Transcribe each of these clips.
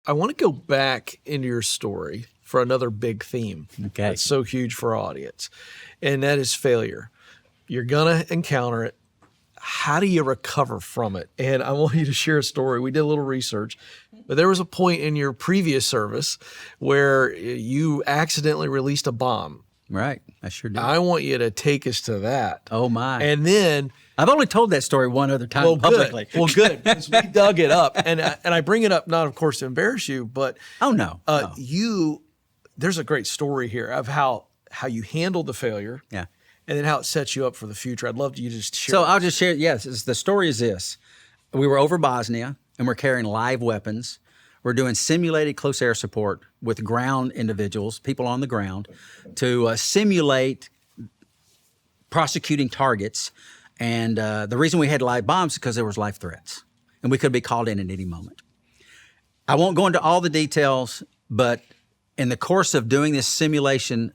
I want to go back into your story for another big theme that's so huge for our audience, and that is failure. You're going to encounter it. How do you recover from it? And I want you to share a story. We did a little research, but there was a point in your previous service where you accidentally released a bomb. Right, I sure did. I want you to take us to that. Oh, my. And then... I've only told that story one other time publicly. Good. Well, good, because we dug it up. And I bring it up not, of course, to embarrass you, but... Oh, no. There's a great story here of how you handled the failure. Yeah. And then how it sets you up for the future. I'd love you to just share. So I'll just share. Yes, the story is this. We were over Bosnia, and we're carrying live weapons. We're doing simulated close air support with ground individuals, people on the ground, to simulate prosecuting targets. And the reason we had live bombs is because there was life threats, and we could be called in at any moment. I won't go into all the details, but in the course of doing this simulation,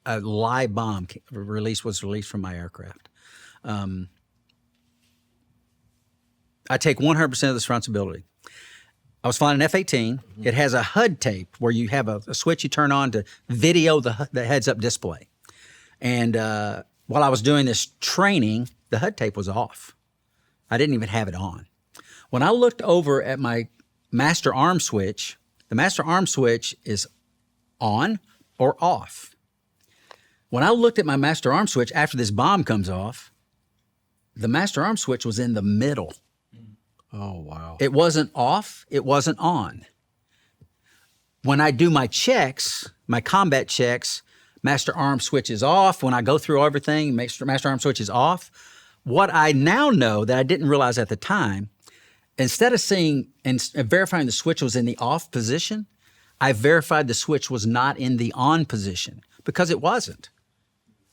a live bomb was released from my aircraft. I take 100% of the responsibility. I was flying an F-18. Mm-hmm. It has a HUD tape where you have a switch you turn on to video the heads-up display. And while I was doing this training, the HUD tape was off. I didn't even have it on. When I looked over at my master arm switch, the master arm switch is on or off. When I looked at my master arm switch after this bomb comes off, the master arm switch was in the middle. Oh, wow. It wasn't off. It wasn't on. When I do my checks, my combat checks, master arm switch is off. When I go through everything, master arm switch is off. What I now know that I didn't realize at the time, instead of seeing and verifying the switch was in the off position, I verified the switch was not in the on position because it wasn't.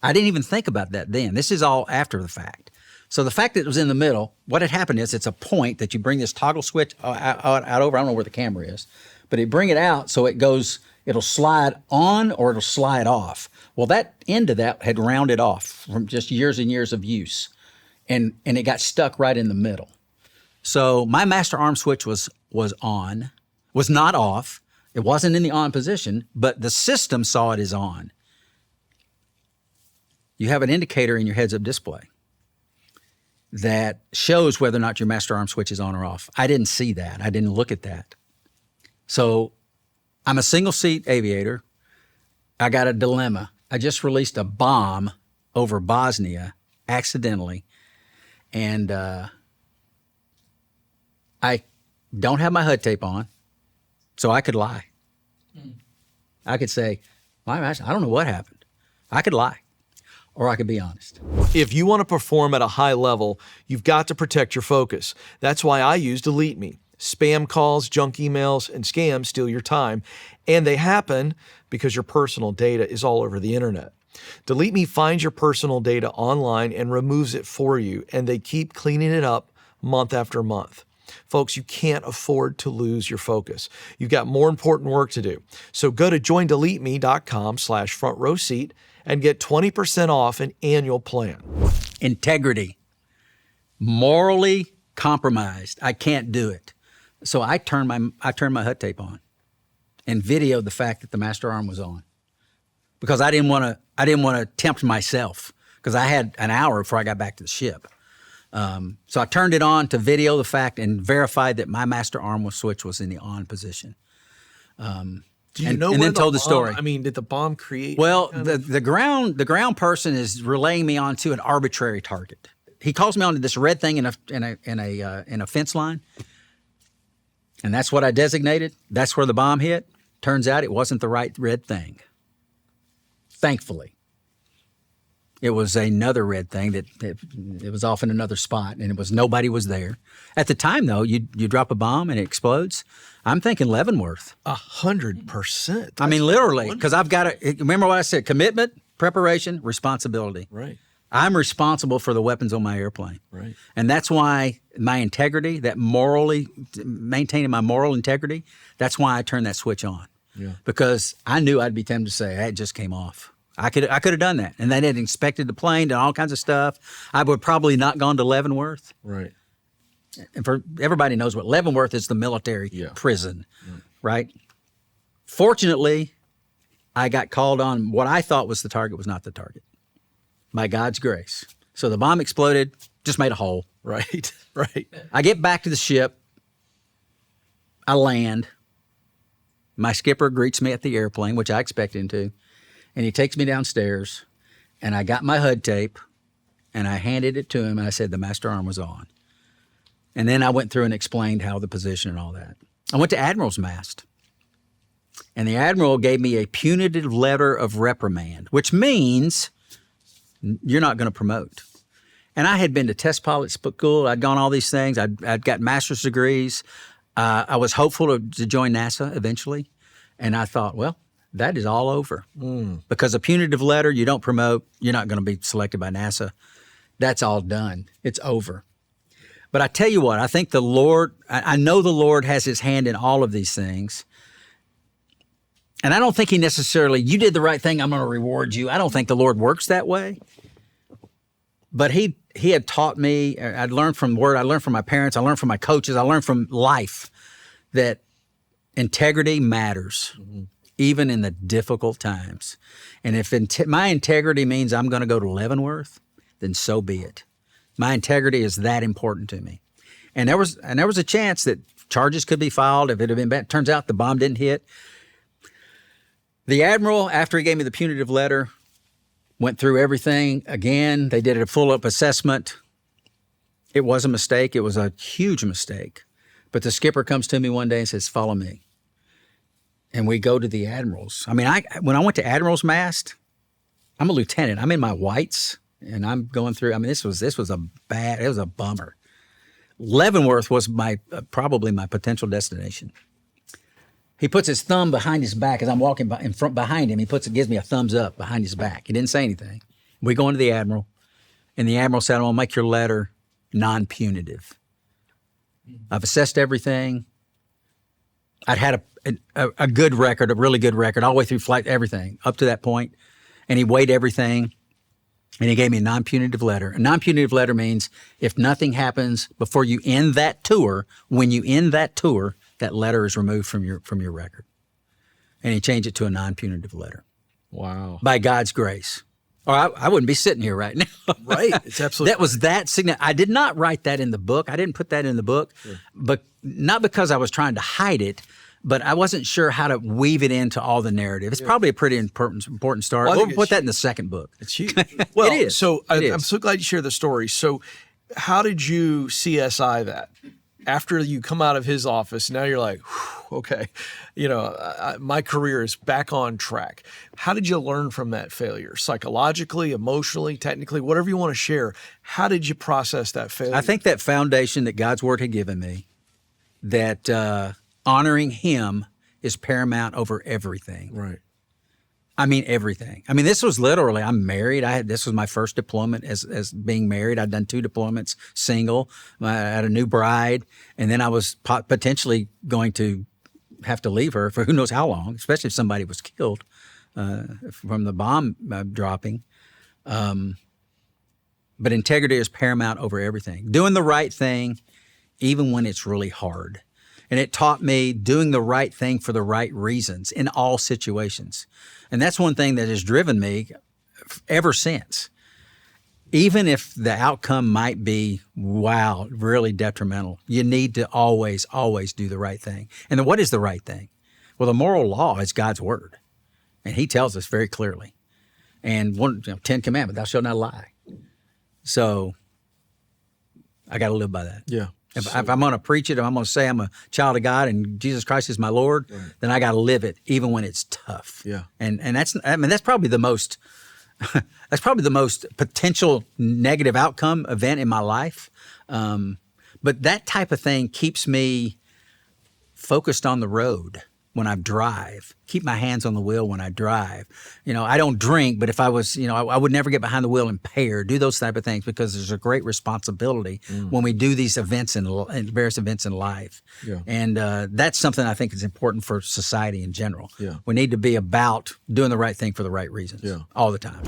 I didn't even think about that then. This is all after the fact. So the fact that it was in the middle, what had happened is it's a point that you bring this toggle switch out over. I don't know where the camera is, but you bring it out so it'll slide on or it'll slide off. Well, that end of that had rounded off from just years and years of use, and it got stuck right in the middle. So my master arm switch was on, was not off. It wasn't in the on position, but the system saw it as on. You have an indicator in your heads-up display that shows whether or not your master arm switch is on or off. I didn't see that. I didn't look at that. So I'm a single-seat aviator. I got a dilemma. I just released a bomb over Bosnia accidentally, and I don't have my HUD tape on, so I could lie. I could say, I don't know what happened. I could lie, or I could be honest. If you want to perform at a high level, you've got to protect your focus. That's why I use Delete Me. Spam calls, junk emails, and scams steal your time, and they happen because your personal data is all over the internet. Delete Me finds your personal data online and removes it for you, and they keep cleaning it up month after month. Folks, you can't afford to lose your focus. You've got more important work to do. So go to joindeleteme.com/frontrowseat and get 20% off an annual plan. Integrity. Morally compromised. I can't do it. So I turned my HUD tape on and videoed the fact that the master arm was on, because I didn't want to tempt myself, because I had an hour before I got back to the ship. So I turned it on to video the fact and verified that my master arm switch was in the on position. Do you know? And then told the story. I mean, did the bomb create? Well, the ground person is relaying me onto an arbitrary target. He calls me onto this red thing in a fence line, and that's what I designated. That's where the bomb hit. Turns out it wasn't the right red thing. Thankfully. It was another red thing that it was off in another spot, and nobody was there. At the time, though, you drop a bomb and it explodes. I'm thinking Leavenworth. 100%. I mean, literally, because I've got to remember what I said: commitment, preparation, responsibility. Right. I'm responsible for the weapons on my airplane. Right. And that's why my integrity, maintaining my moral integrity, that's why I turned that switch on. Yeah. Because I knew I'd be tempted to say, hey, it just came off. I could have done that. And they had inspected the plane, done all kinds of stuff. I would probably not gone to Leavenworth. Right. And for everybody knows what Leavenworth is, the military prison. right? Fortunately, I got called on. What I thought was the target was not the target, by God's grace. So the bomb exploded, just made a hole. Right, right. I get back to the ship. I land. My skipper greets me at the airplane, which I expected him to, and he takes me downstairs, and I got my HUD tape, and I handed it to him, and I said the master arm was on. And then I went through and explained how the position and all that. I went to Admiral's mast, and the Admiral gave me a punitive letter of reprimand, which means you're not going to promote. And I had been to test pilot school. I'd gone all these things. I'd got master's degrees. I was hopeful to join NASA eventually. And I thought, well, that is all over. Because a punitive letter, you don't promote, you're not going to be selected by NASA. That's all done. It's over. But I tell you what, I think the Lord, I know the Lord has his hand in all of these things. And I don't think he necessarily, you did the right thing, I'm going to reward you. I don't think the Lord works that way. But he had taught me, I'd learned from Word, I learned from my parents, I learned from my coaches, I learned from life that integrity matters, even in the difficult times. And if my integrity means I'm going to go to Leavenworth, then so be it. My integrity is that important to me. And there was a chance that charges could be filed if it had been bad. Turns out the bomb didn't hit. The Admiral, after he gave me the punitive letter, went through everything again. They did a full-up assessment. It was a mistake. It was a huge mistake. But the skipper comes to me one day and says, follow me. And we go to the Admiral's. I mean, when I went to Admiral's mast, I'm a lieutenant. I'm in my whites, and I'm going through. I mean, this was it was a bummer. Leavenworth was probably my potential destination. He puts his thumb behind his back as I'm walking in front behind him. He gives me a thumbs up behind his back. He didn't say anything. We go into the Admiral, and the Admiral said, I'm going to make your letter non-punitive. I've assessed everything. I'd had a good record, a really good record, all the way through flight, everything, up to that point. And he weighed everything, and he gave me a non-punitive letter. A non-punitive letter means if nothing happens before you end that tour, when you end that tour, that letter is removed from your record. And he changed it to a non-punitive letter. Wow. By God's grace. Or I wouldn't be sitting here right now. Right. It's absolutely. That was that significant. I did not write that in the book. I didn't put that in the book, but not because I was trying to hide it, but I wasn't sure how to weave it into all the narrative. It's probably a pretty important story. We'll put that in the second book. It's huge. Well, it is. So I'm so glad you shared the story. So how did you CSI that? After you come out of his office, now you're like, okay, my career is back on track. How did you learn from that failure? Psychologically, emotionally, technically, whatever you want to share. How did you process that failure? I think that foundation that God's Word had given me, that honoring Him is paramount over everything. Right. I mean, everything. I mean, this was literally, I'm married. This was my first deployment as being married. I'd done 2 deployments, single. I had a new bride. And then I was potentially going to have to leave her for who knows how long, especially if somebody was killed from the bomb dropping. But integrity is paramount over everything. Doing the right thing, even when it's really hard. And it taught me doing the right thing for the right reasons in all situations. And that's one thing that has driven me ever since. Even if the outcome might be, wow, really detrimental, you need to always, always do the right thing. And then what is the right thing? Well, the moral law is God's Word. And He tells us very clearly. And 10 Commandments, thou shalt not lie. So I got to live by that. Yeah. If I'm going to preach it, if I'm going to say I'm a child of God and Jesus Christ is my Lord, then I got to live it even when it's tough. Yeah. And that's probably the most potential negative outcome event in my life. But that type of thing keeps me focused on the road when I drive, keep my hands on the wheel when I drive. I don't drink, but if I was, I would never get behind the wheel impaired, do those type of things because there's a great responsibility when we do these events and various events in life. Yeah. And that's something I think is important for society in general. Yeah. We need to be about doing the right thing for the right reasons all the time.